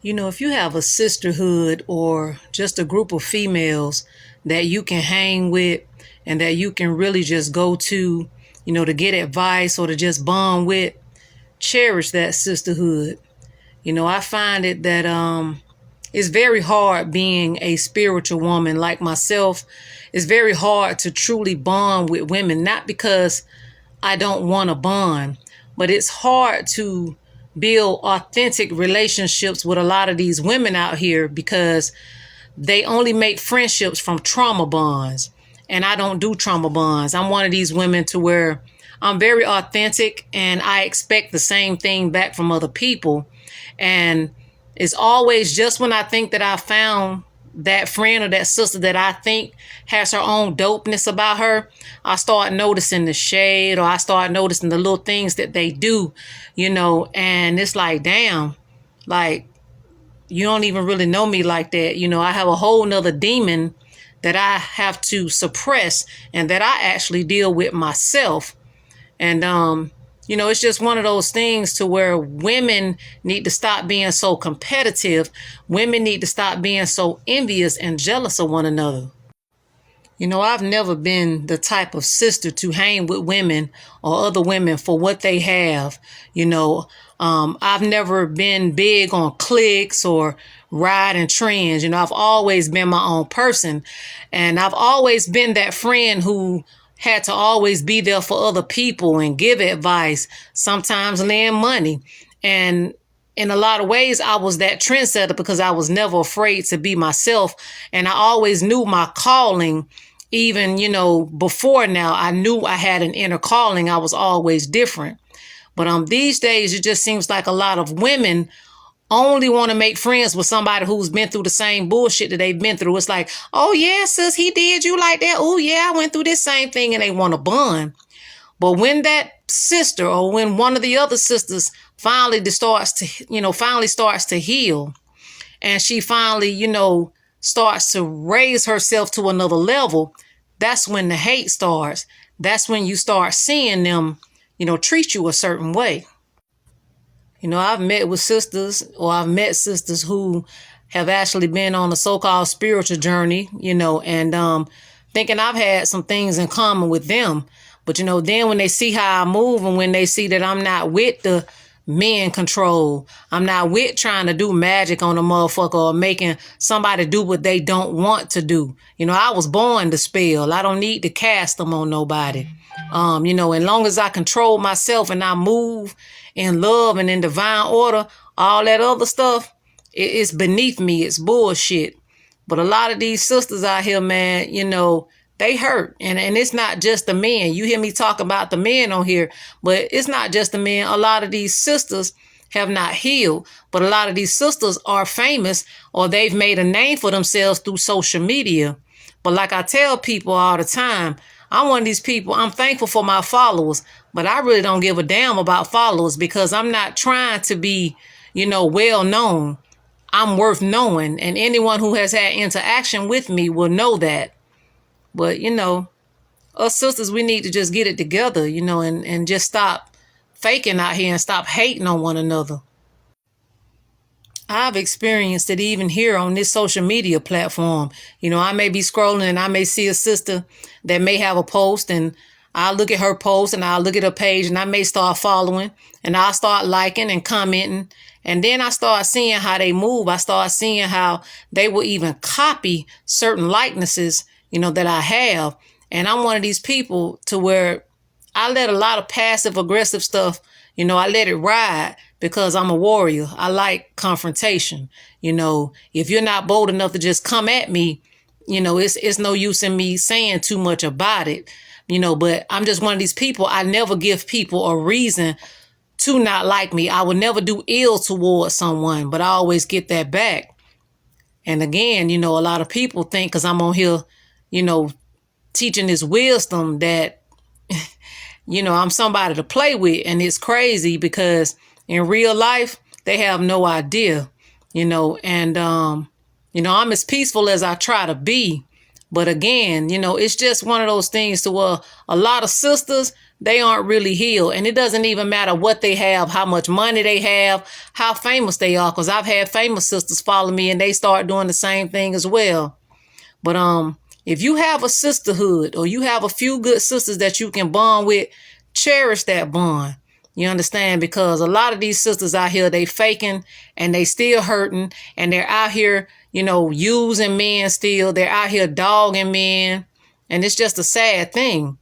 If you have a sisterhood or just a group of females that you can hang with and that you can really just go to get advice or to just bond with, cherish that sisterhood. I find it that it's very hard being a spiritual woman like myself. It's very hard to truly bond with women, not because I don't want to bond, but it's hard to build authentic relationships with a lot of these women out here because they only make friendships from trauma bonds. And I don't do trauma bonds. I'm one of these women to where I'm very authentic and I expect the same thing back from other people. And it's always just when I think that I found that friend or that sister that I think has her own dopeness about her, I start noticing the shade or I start noticing the little things that they do, and it's like, damn, like, you don't even really know me like that. I have a whole nother demon that I have to suppress and that I actually deal with myself. And, it's just one of those things to where women need to stop being so competitive. Women need to stop being so envious and jealous of one another. I've never been the type of sister to hang with women or other women for what they have. I've never been big on cliques or riding trends. I've always been my own person. And I've always been that friend who had to always be there for other people and give advice, sometimes lend money. And in a lot of ways, I was that trendsetter because I was never afraid to be myself. And I always knew my calling. Even, before now, I knew I had an inner calling. I was always different. But these days, it just seems like a lot of women only want to make friends with somebody who's been through the same bullshit that they've been through. It's like, oh, yeah, sis, he did you like that. Oh, yeah, I went through this same thing, and they want to bond. But when that sister or when one of the other sisters finally starts to heal, and she finally, starts to raise herself to another level, that's when the hate starts. That's when you start seeing them, treat you a certain way. I've met with sisters or I've met sisters who have actually been on a so-called spiritual journey, and thinking I've had some things in common with them. But, then when they see how I move and when they see that I'm not with the men control, I'm not with trying to do magic on a motherfucker or making somebody do what they don't want to do. I was born to spell. I don't need to cast them on nobody. As long as I control myself and I move in love and in divine order, all that other stuff, it's beneath me. It's bullshit. But a lot of these sisters out here, man, they hurt. And it's not just the men. You hear me talk about the men on here, but it's not just the men. A lot of these sisters have not healed, but a lot of these sisters are famous or they've made a name for themselves through social media. But like I tell people all the time, I'm one of these people, I'm thankful for my followers, but I really don't give a damn about followers because I'm not trying to be, well known. I'm worth knowing. And anyone who has had interaction with me will know that. But, us sisters, we need to just get it together, and just stop faking out here and stop hating on one another. I've experienced it even here on this social media platform. I may be scrolling and I may see a sister that may have a post and I'll look at her post and I'll look at her page and I may start following and I'll start liking and commenting. And then I start seeing how they move. I start seeing how they will even copy certain likenesses, that I have. And I'm one of these people to where I let a lot of passive aggressive stuff, I let it ride because I'm a warrior. I like confrontation. If you're not bold enough to just come at me, it's no use in me saying too much about it, but I'm just one of these people. I never give people a reason to not like me. I would never do ill towards someone, but I always get that back. And again, a lot of people think because I'm on here, teaching this wisdom that, I'm somebody to play with. And it's crazy because in real life, they have no idea, and, I'm as peaceful as I try to be. But again, it's just one of those things to where a lot of sisters, they aren't really healed. And it doesn't even matter what they have, how much money they have, how famous they are. Because I've had famous sisters follow me and they start doing the same thing as well. But if you have a sisterhood or you have a few good sisters that you can bond with, cherish that bond. You understand? Because a lot of these sisters out here, they faking and they still hurting, and they're out here, using men still. They're out here dogging men. And it's just a sad thing.